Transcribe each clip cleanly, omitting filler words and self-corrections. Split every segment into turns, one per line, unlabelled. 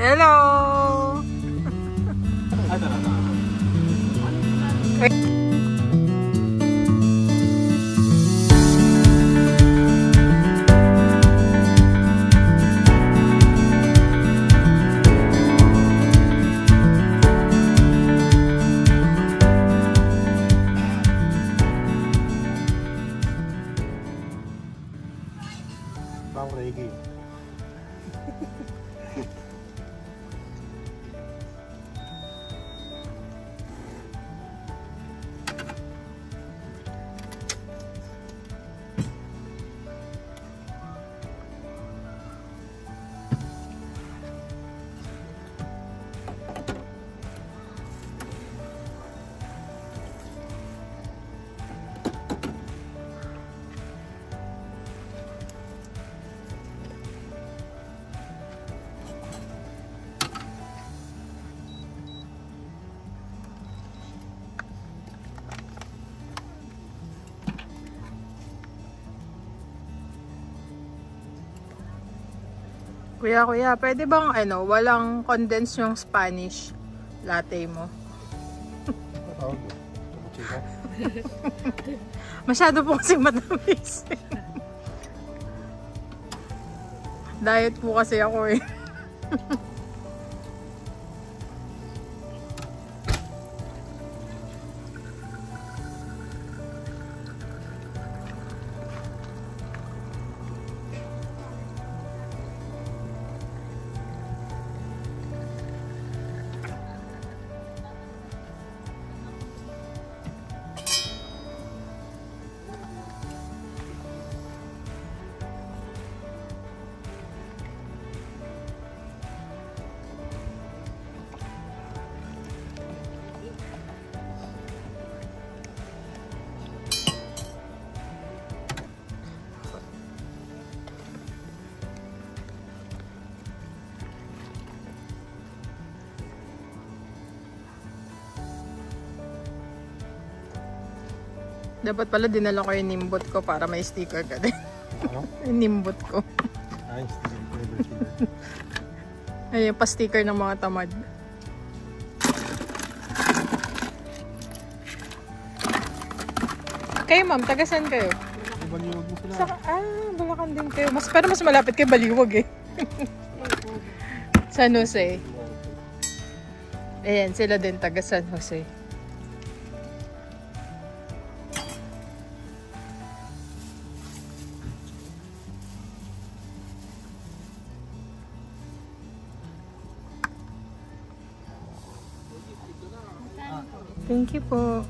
Hello!
Bang reggae.
Kuya, pwede bang walang condense yung Spanish latte mo? Masyado po kasi matamis. Diet po kasi ako eh. Dapat pala dinala ko yung nimbot ko para may sticker ka din.
Ano?
Yung nimbot ko.
Ay,
Ay, yung pa-sticker ng mga tamad. Kayo ma'am, tagasan kayo?
Baliwag mo sila.
Bulacan din kayo. Pero mas malapit kay Baliwag eh. San Jose. Ayan, sila din taga San Jose. Thank you po.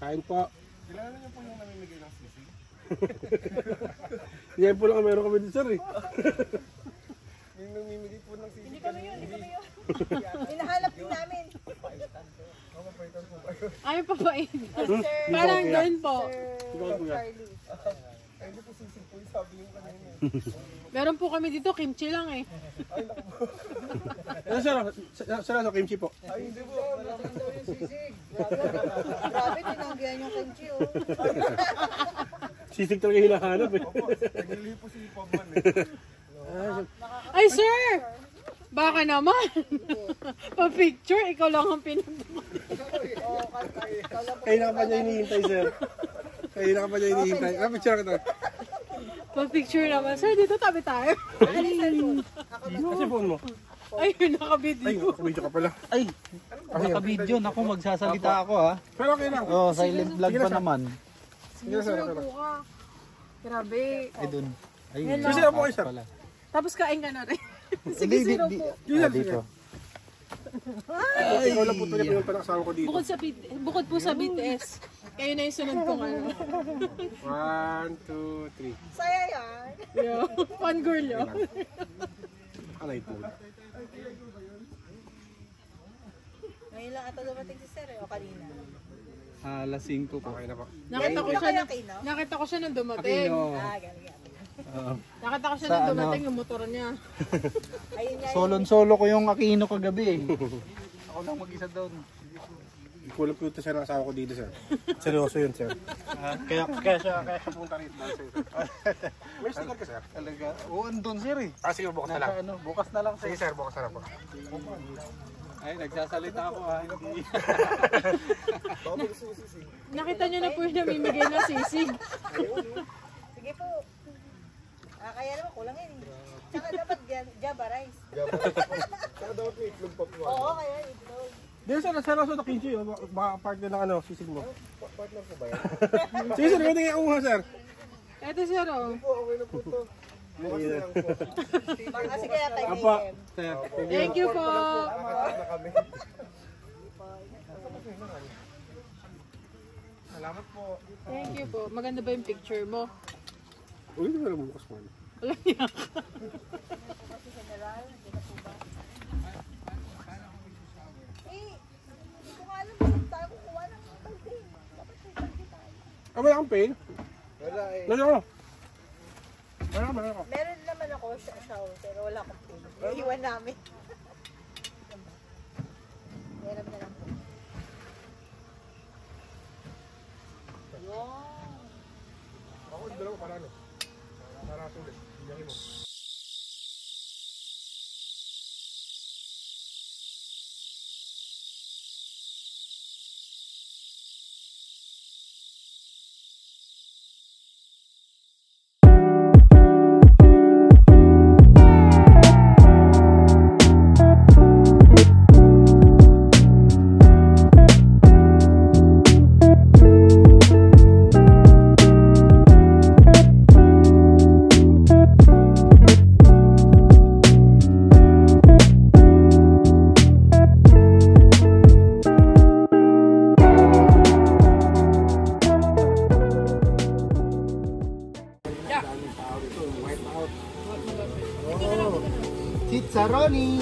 Kain po. Kailangan niyo po yung namimigay ng sisig? Yan po lang meron kami dito sir eh. Yung namimigay po ng sisig.
Hindi kami yun. Hinahanap din namin.
Ay, papait. Parang doon po.
Charlie.
Ay, hindi po sisig po yung sabi yung kanina.
Meron po kami dito, kimchi lang eh.
Ay, naku po. Sir, kimchi po. Ay, hindi po.
Malaking daw yung sisig. Grabe, tinanggihan yung kimchi oh.
Sisig talaga hinahanap eh.
Opo,
nagli po si Pabman eh.
Ay, sir! Baka naman. Pa-picture, ikaw lang ang pinuntok.
Kaya na ka pa niya hinihintay, sir. Kaya na ka pa niya hinihintay. Picture ka na.
Pa-picture naman. Sir, dito tabi tayo.
Kasi phone mo.
Ayun, nakabidyo.
Ay, nakabidyo ka pala.
Ay, nakabidyo. Naku, magsasalita ako ha.
Pero okay lang.
Oh, silent vlog pa naman.
Sige, sir.
Sir, buka. Grabe.
Ay, dun. Ay,
Hello.
Sisira po kayo, sir.
pala.
Tapos kain ka na rin.
Hindi,
Sige, sino po?
Dito.
Ikaw lang po talaga pinunta na kasama ko dito.
Bukod po sa BTS. Kayo na yung sunod kong ano.
1, 2, 3.
Saya yan.
Yeah. Fun girl yun.
Alay po.
Ngayon lang ata dumating si Sir o kanina.
Alas 5 po.
Okay na po.
Nakita ko siya nung dumating.
Ah, galing.
Nakita ko siya
Sa
nung
ano?
dumating yung motor niya.
Ayun nga.
Solo ko yung Aquino kagabi eh. Ako lang mag-isa doon.
Kulang po ito sir ang asawa ko dito sir. Seryoso yun sir. Kaya siya punta rito dahil sir. May sticker ka sir?
Talaga. Oo, andun sir eh.
Sige, bukas na lang.
Ano, bukas na lang sir.
Sige sir, bukas na lang po.
Ay, nagsasalita ako ha. Hindi.
Nakita niyo na po yung namimigay na sisig.
Sige po. Ah, kaya naman kulang yan eh. Tsaka dapat Java rice.
Saka dapat may itlog pa po.
Oo, kaya itlog.
Hindi sir, seryoso na kinchi. Baka partner ng ano, sisig mo. Partner po ba yan? Sige sir, pwede nga uha sir.
Eto sir oh.
Okay na po ito. Bukas na lang po.
Kasi kaya tayo
Apa,
AM.
sir.
Thank you po.
Na kami. Salamat po.
Thank you po. Maganda ba yung picture mo?
Uy, hindi na bukas mo.
Walang niya.
Hindi ko nga alam kung tayo kukuha ng talpin. Dapat may talpin tayo.
Ah, wala kang pain?
Wala eh.
Wala ko. Wala ko.
Meron naman ako siya, pero wala akong pin. Iiwan namin. Meron na lang po.
Ako, dalawa para ano? Para sulit. Bigyan mo.
Chizzaroni!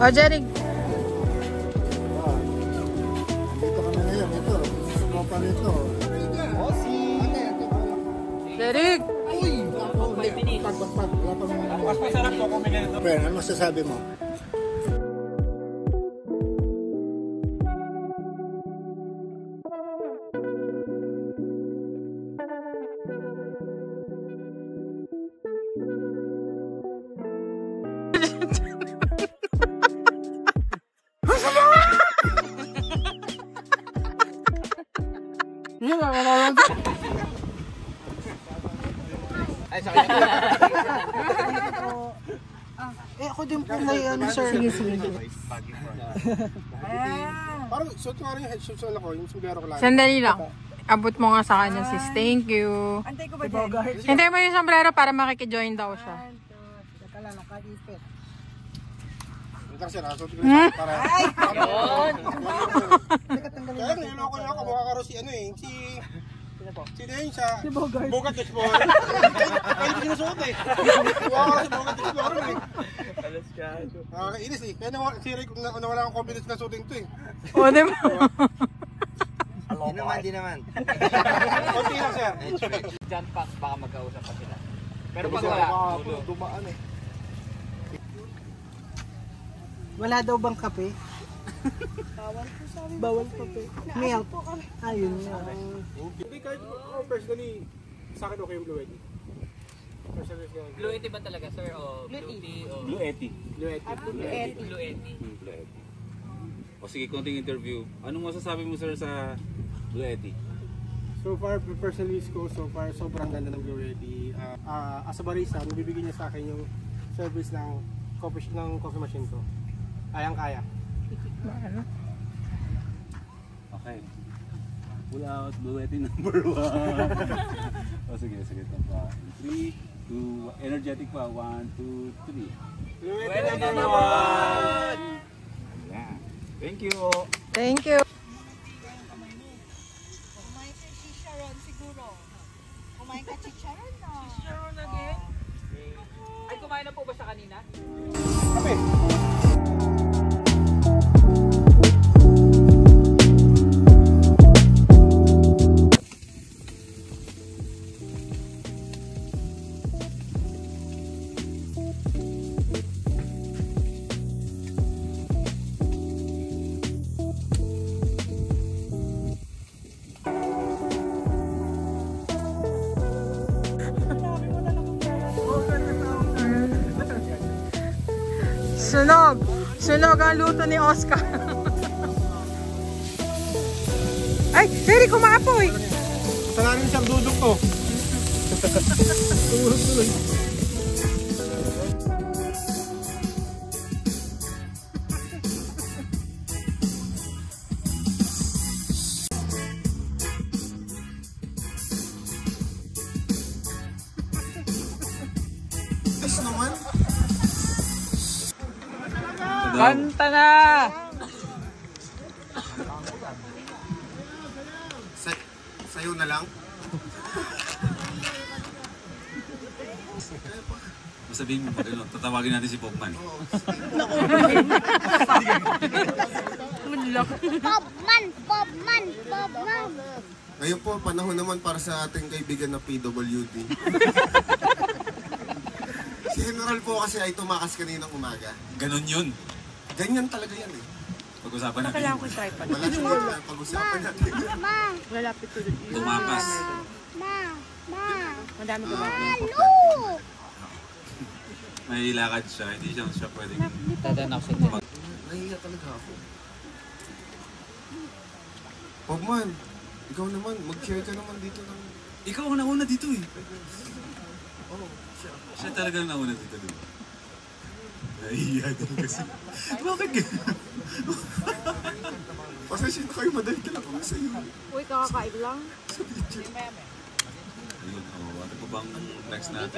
O, Jerry.
Dito kami ngayon. Ito. Sopa nito. Osi!
Jerry!
Pag.
Mas masarap po kung may ganito.
Pero ano masasabi mo?
Ako din po may ano, sir. Sige.
Parang suot nga rin yung headshot sa ako, yung sombrero ko lang.
Sandali lang. Abot mo nga sa kanya sis. Thank you.
Antay ko ba dyan?
Hintay mo yung sombrero para makikijoin daw siya.
Teka lang, nakadipit.
Hintang sir, suot ko lang para... Yun! Kaya niloloko niya ako, mukha karo si ano eh, si... Sino yun siya? Si Bogart. Bogart Explorer. Kaya hindi sinusuot eh. Mukha karo si Bogart Explorer eh.
Alas ka.
Nakakainis eh. Kaya si Rick, nawala akong confidence na suotin ito eh.
O, di ba?
Di naman.
Konti lang sir.
John Pax, baka magkausap pa sila. Pero
Kasi
pag wala,
baka dumaan eh.
Wala daw bang kape? Bawal kape. Milk. Ayun nga.
Hindi kahit ako personally, sa akin okay yung Blue Yeti. Personally siya.
Blue Yeti ba talaga, sir? O Blue Tea? O
Blue Yeti.
Blue Yeti.
Blue Yeti.
Blue Yeti. O sige, konting interview. Anong masasabi mo sir sa Blue Yeti?
So far, personally ko, so far, sobrang ganda ng Blue Yeti. As a barista, nabibigyan niya sa akin yung service ng coffee machine ko. Kayang-kaya.
Okay. Pull out, Bluetti number 1. O sige, ito pa. 3, 2, energetic pa. 1, 2, 3.
Bluetti number 1!
Yeah. Thank you.
Thank you.
Kumain ka si Sharon siguro. Kumain ka si Sharon na.
Sharon again? Ay, kumain na po ba siya kanina?
Sunog ang luto ni Oscar. Ay, Derek, kumapoy.
Salamin siyang dudok to. Tuloy. Ayos naman.
Kanta na!
Sayo na lang.
Sabihin mo pag ano, tatawagin natin si Popman.
Popman.
Ngayon po, panahon naman para sa ating kaibigan na PWD. Si General po kasi ay tumakas kaninang umaga.
Ganon yun.
Ganyan talaga yan eh.
Pag-usapan natin.
Kailangan ko tripod.
Wala siya pag-usapan natin.
Lalapit ko dito.
Tumakas.
Madami ko ba?
May lakad siya, hindi siya pwedeng...
Dadaan ako sa inyo.
Nahiya talaga ako. Pogman, ikaw naman, mag-share ka naman dito ng...
Ikaw ang nauna dito eh. Siya talaga ang nauna dito. Nahiya din kasi. Bakit gano'n?
Pasensya na kayo, madali talaga ako sa iyo.
Uy, kakakain lang.
Ayun, ano pa bang next natin?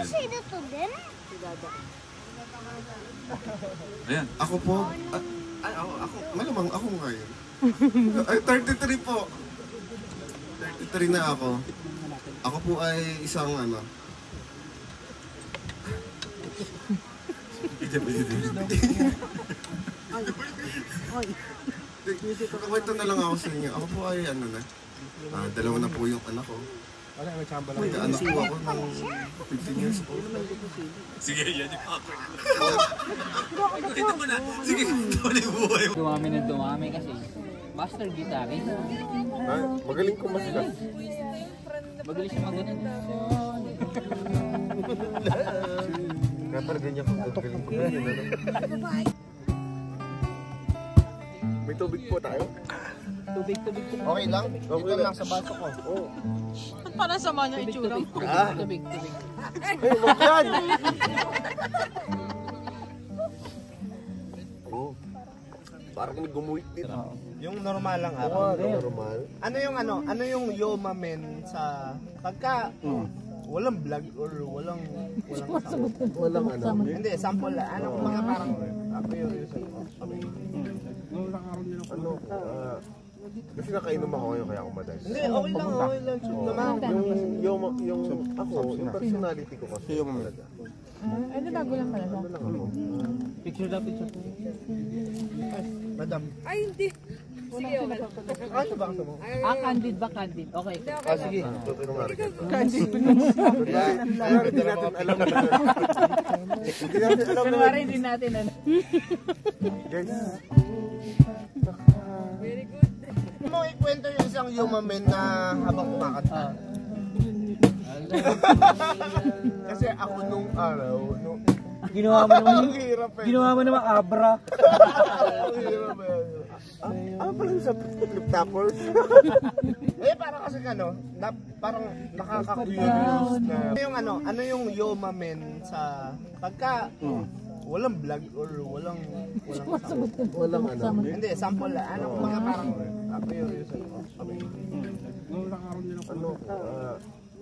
Ayan.
Ako po, ako, malamang ako ngayon. Ay, 33 po. 33 na ako. Ako po ay isang ano. Kakwento na lang ako sa inyo. Ako po ay ano na. Dalawa na po yung anak ko. Nagkaanak po ako ng 15 years old.
Sige, yan yung ako. Ito mo na. Sige, ito mo na yung buhay mo.
Dumami na dumami kasi master guitarist.
Magaling kumasika.
Magaling siya magaling.
Kaya pala ganyan kung gagaling kumasika. May tubig po tayo?
Tubig.
Okay lang? Dito lang sa baso ko. Oo.
Parang sama niya itsura.
Tubig.
Hey, wag yan! Oo. Parang gumuwit dito.
Yung normal lang araw.
Normal.
Ano yung yoma men sa pagka walang vlog or walang sample.
Walang ano.
Hindi, sample lang. Ano kung mga parang
Kasi nakainom ako ngayon kaya ako madali.
hindi, okay lang. Shoot naman.
Yung ako, yung personality ko kasi yung talaga.
Ano bago lang pala siya?
Picture.
Madam.
Ay, hindi. Sige, okay.
Ano ba gusto mo?
Candid ba? Candid. Okay.
Sige.
Tutulong nga rin.
Hindi natin alam na. Hindi natin alam na.
Kunwari din natin ano.
Guys. Very good. Mo ikwento yung isang yoma men na habang kumakanta. Kasi ako nung araw,
Ginawa mo naman.
ang hirap eh.
Ginawa mo naman abra.
Ang hirap eh. Ano pala sa flip-toppers? Eh parang kasi parang nakaka-curious na. Ano yung yoma men sa pagka walang vlog or walang ano. Hindi, sample lang. Ano kung mga parang
Ano,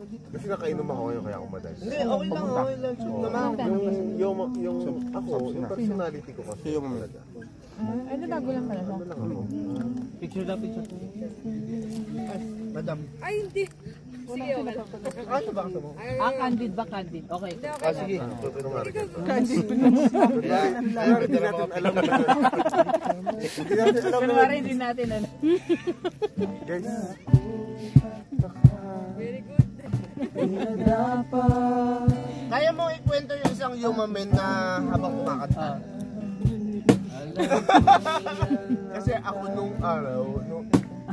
kasi nakainom ako ngayon kaya ako madali.
Hindi, okay lang.
Yung ako, yung personality ko kasi yung talaga.
Ano bago lang pala siya?
Ano lang ako.
Picture.
Madam.
Ay, hindi. Sige, okay.
Ano ba gusto mo?
Candid ba? Candid? Okay.
Sige.
Hindi natin alam na. Hindi natin alam na.
Kunwari din natin ano.
Guys.
Very good.
Kaya mo ikwento yung isang human man na habang kumakanta? Kasi ako nung araw,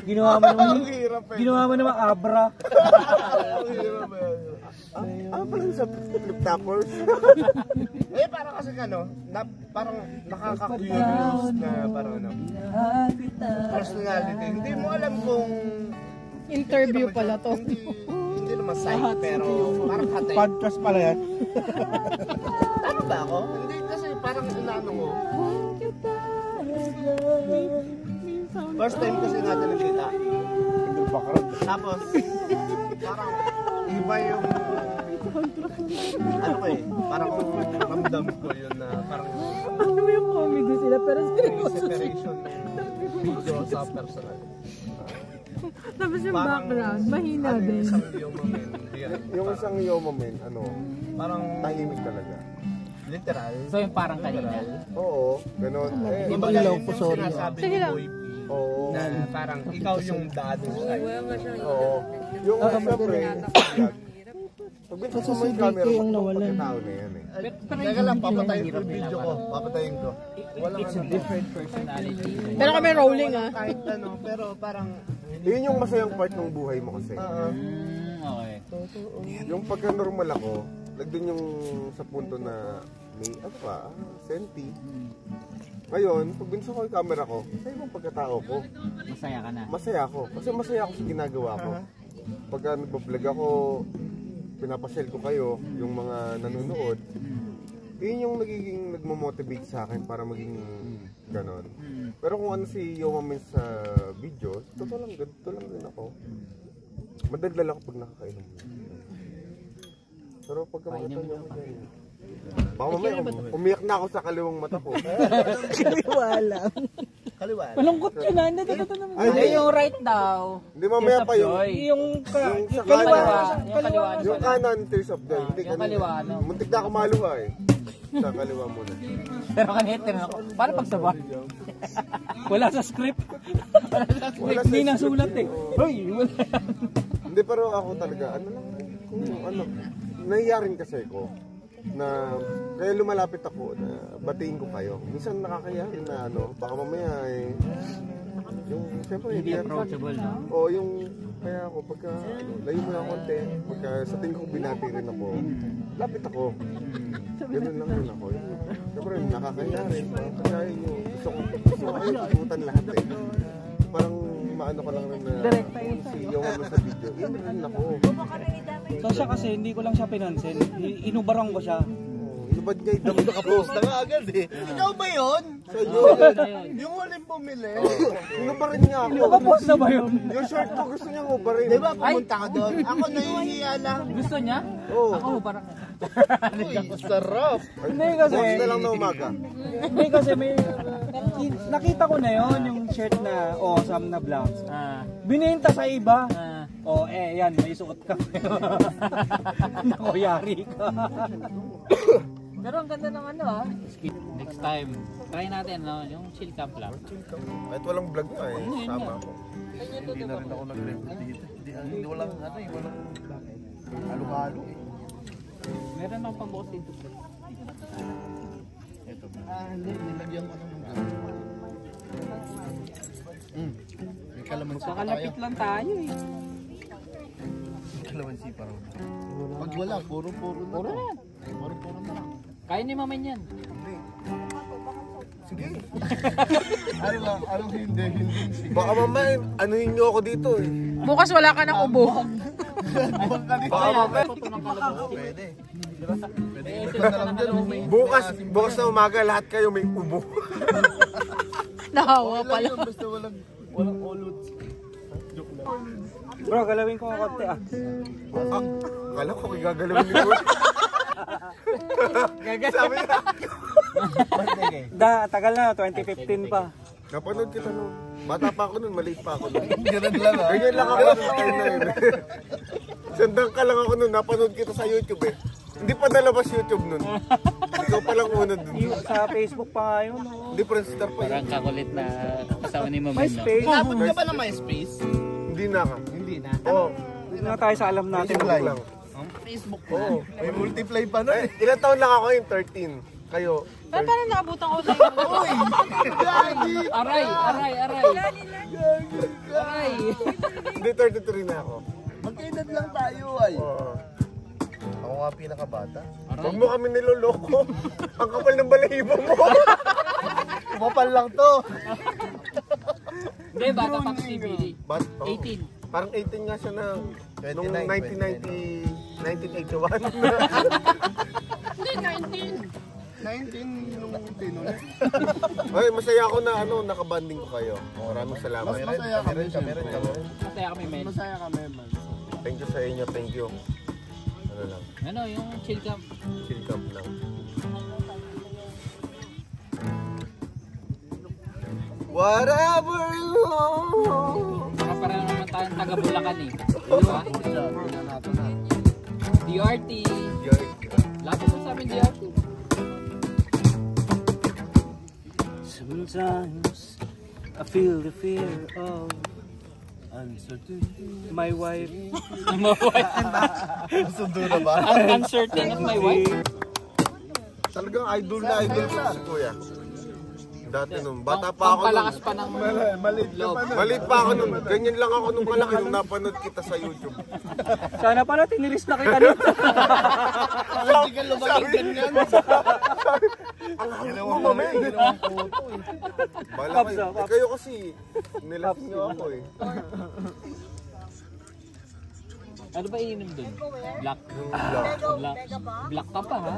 Ginawa mo naman.
ang hirap eh.
Ginawa mo naman abra.
Ang hirap eh.
Ano pala sa flip toppers?
Eh parang kasi parang nakaka-curious na parang personality. Hindi mo alam kung
Interview pala to.
Hindi naman side pero parang hatay.
Podcast pala yan.
Tama ba ako? Hindi kasi parang inaano ko. First time kasi natin nakita. Tapos parang iba yung ano ko eh, parang ramdam ko yun na parang
Ano yung comedy sila pero
separation ng video sa personal.
Tapos yung background, mahina
Ano yung
din.
isang human man,
Yung isang Yoma men,
parang
tahimik talaga.
literal.
So yung parang kanina.
Oo, ganun.
Iba lang po, sorry. Sinasabi ni Boy P
Oo.
na parang ikaw yung dado side.
Oo. Yung siyempre, pag binasa mo yung camera, pagkatao na yan eh.
Teka lang, papatayin ko yung video ko. Papatayin ko.
It's a different personality.
Pero kami rolling ah.
Kahit ano, pero parang
Yun yung masayang part ng buhay mo kasi.
Okay.
Yung pagka-normal ako, nagdun yung sa punto na may senti. Ngayon, pag binasa ko yung camera ko, masaya yung pagkatao ko.
Masaya ka na.
Masaya ako. Kasi masaya ako sa ginagawa ko. Pagka nagbablog ako, pinapashare ko kayo, yung mga nanonood, yun yung nagiging nagmamotivate sa akin para maging ganon. Pero kung ano si Yoma men sa videos, totoo lang din ako. Madaldal ako pag nakakainom. Pero pagka makita nyo ako dyan, baka mamaya umiyak na ako sa kaliwang mata ko.
kaliwa lang.
Malungkot yun ah. Ay, yung right daw.
Hindi mamaya pa yun.
Yung
Sa
kaliwa.
kanan.
Yung kaliwa.
Yung kanan, Tears of Joy. Hindi,
yung kaliwa, ano?
Muntik na ako maluha eh. Sa kaliwa muna.
Pero kanina tinanong ako, paano pagsabay? Wala sa script.
Wala sa
Hindi nang
script
sulat eh. Hoy, wala.
Hindi, pero ako talaga, nangyyaring kasi ko na kaya lumalapit ako na batiin ko kayo. Minsan nakakaya na baka mamaya yung siyempre
Hindi approachable, no?
O yung kaya ako pagka layo mo na konti, pagka sa tingin ko binati rin ako, lapit ako. Ganun lang din ako. Siyempre nakakaya rin. Kaya yung gusto ko kayo tututan lahat eh. Parang maano ka lang rin na si yung sa video. Yun rin ako.
So siya kasi hindi ko lang siya pinansin. Inubarang ko siya.
Inubad niya yung dami
Nakapost na nga agad eh. Ikaw ba yun?
sa iyo.
Yung huling bumili.
Inubarin niya ako.
Nakapost na ba yun?
Yung shirt ko gusto niya ubarin.
Di ba pumunta ka doon? Ako nahihiya lang.
Gusto niya?
Oo.
Ako, parang...
Uy, sarap.
Hindi kasi...
Bukas na lang na umaga.
Hindi kasi may... Nakita ko na yon yung shirt na awesome na blouse. Binenta sa iba. Yan, may suot ka. Naku, yari ka. Pero ang ganda ng Next time, try natin yung chill camp lang.
Kahit walang vlog nga eh. Sama ako.
Hindi na rin ako nag-review dito. Hindi walang halo-halo eh.
Meron akong pambukas dito.
Ito ba? Hindi. Nilagyan ko ng may kalamansi pa tayo.
Kalapit lang tayo eh.
May kalamansi pa rin. Pag wala, puro-puro na. Puro na lang.
Kaya ni Mamen yan.
Sige. Anong hindi.
Baka mamaya, anuhin niyo ako dito eh.
Bukas wala ka ng ubo.
Baka mamaya.
Pwede.
Bukas na umaga, lahat kayo may ubo.
Nahawa pala.
Basta walang ulot. Joke lang.
Bro, galawin ko ang konti ah.
Akala ko gagalawin niyo. Sabi niya.
Tagal na, 2015 pa.
Napanood kita noon. Bata pa ako noon, maliit pa ako noon.
Ganun lang ah.
Ganyan lang ako noon. Sandang ka lang ako noon, napanood kita sa YouTube eh. Hindi pa nalabas YouTube noon. Ikaw pa lang una doon.
Sa Facebook pa nga yun.
Hindi pa rin star pa yun.
Parang kakulit na kasama ni Ma'am.
MySpace.
Napon ka ba na MySpace?
Hindi na ka.
Hindi na.
Oo.
Hindi na tayo sa alam natin.
Facebook lang.
Facebook ko. May multiply pa na eh.
Ilan taon lang ako yun? 13. Kayo?
Pero parang naabutan ko sa iyo.
Aray!
Hindi, 33 na ako.
Magkaedad lang tayo ay.
Oo.
Ako nga pinakabata.
Huwag mo kami niloloko. Ang kapal ng balahibo mo.
Kumapal lang to.
Hindi, bata pa si Billy.
18. Parang 18 nga siya na nung 1981.
Hindi,
19 nung tinun.
Ay, masaya ako na nakabanding ko kayo. Maraming salamat.
Masaya kami.
Masaya kami, men.
Masaya kami man.
Thank you sa inyo, thank you. Ano lang,
Ano, yung chill camp.
chill camp lang. Whatever you
Baka parang naman tayong taga-Bulacan eh. Diba? DRT. Lapit mo sa amin, DRT.
Sometimes I feel the fear of uncertainty. My wife.
Sundo na ba?
Ang uncertain of my wife.
Talagang idol na idol ko si Kuya. Dati nung bata pa ako
Pampalakas
nun.
pa ng loob.
Maliit pa ako nun. Ganyan lang ako nung kalaki nung napanood kita sa YouTube.
Sana pala tiniris na kita nun.
Hindi ka lumaging ganyan.
Ang hangin mo, mami. Bala kayo. Kayo kasi, nilap niyo ako eh.
Ano ba iinom dun? Black. Black ka pa ha?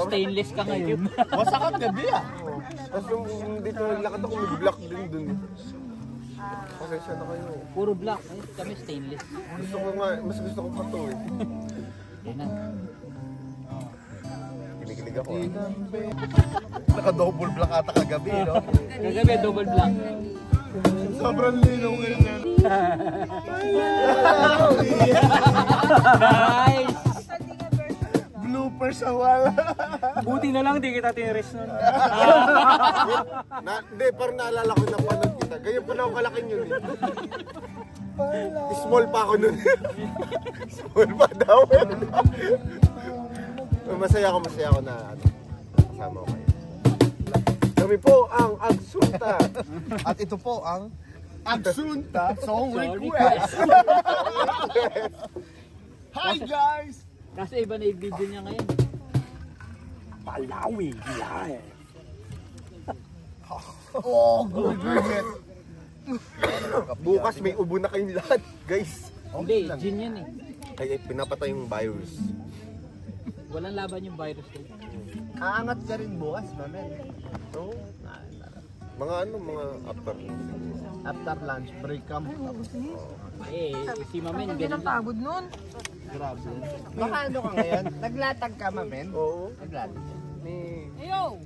Stainless ka ngayon.
Wasakat gabi ah.
Tapos yung dito naglakad ako, may black din dun. Pasensya na kayo eh.
Puro black. Eh, kami stainless.
Gusto ko nga, mas gusto ko pa to eh.
Yan na.
Kinikilig ako.
Naka-double black ata kagabi, no?
Kagabi, double black.
Sobrang linaw ngayon.
Nice!
Blooper sa wala.
Buti na lang di kita tiniris nun.
Hindi, parang naalala ko na panood kita. Ganyan pa na ako kalaking yun eh. Small pa ako nun. Small pa daw. Masaya ako na kasama ko kayo. Kami po ang Agsunta.
At ito po ang Agsunta Song Request. Hi guys!
Kasi iba na yung video niya ngayon.
Palawi live.
Oh, good.
Bukas may ubo na kayong lahat, guys.
Hindi, gin yan eh.
Ay, pinapatay yung virus.
Walang laban yung virus eh.
Aangat ka rin bukas, mamen.
So, mga
After lunch, break camp.
Eh, si Mamen, ganun lang.
Pagod nun.
Grabe. Baka ano ka ngayon? Naglatag ka, mamen?
Oo.
Naglatag.
Ayo!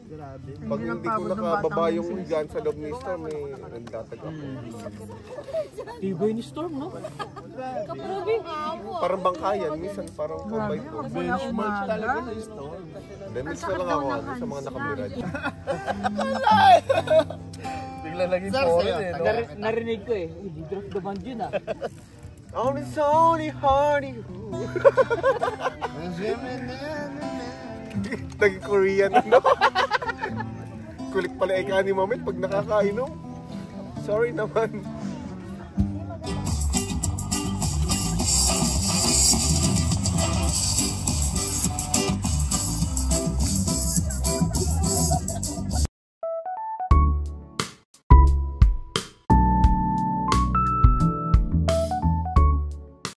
Grabe.
Pag hindi ko nakababa yung higaan sa loob ni Storm, nagtatag ako.
Tiboy ni Storm, no?
Parang bangkayan, minsan parang combine ko.
Benchmark talaga sa store.
Damage na lang ako sa mga nakamirad.
Bigla naging foreign eh, no?
Narinig ko eh. Uy, drop the band yun ah.
It's only hardy. Naging Korean ano? Kulit pala ika ni Mamit pag nakakainom. Sorry naman.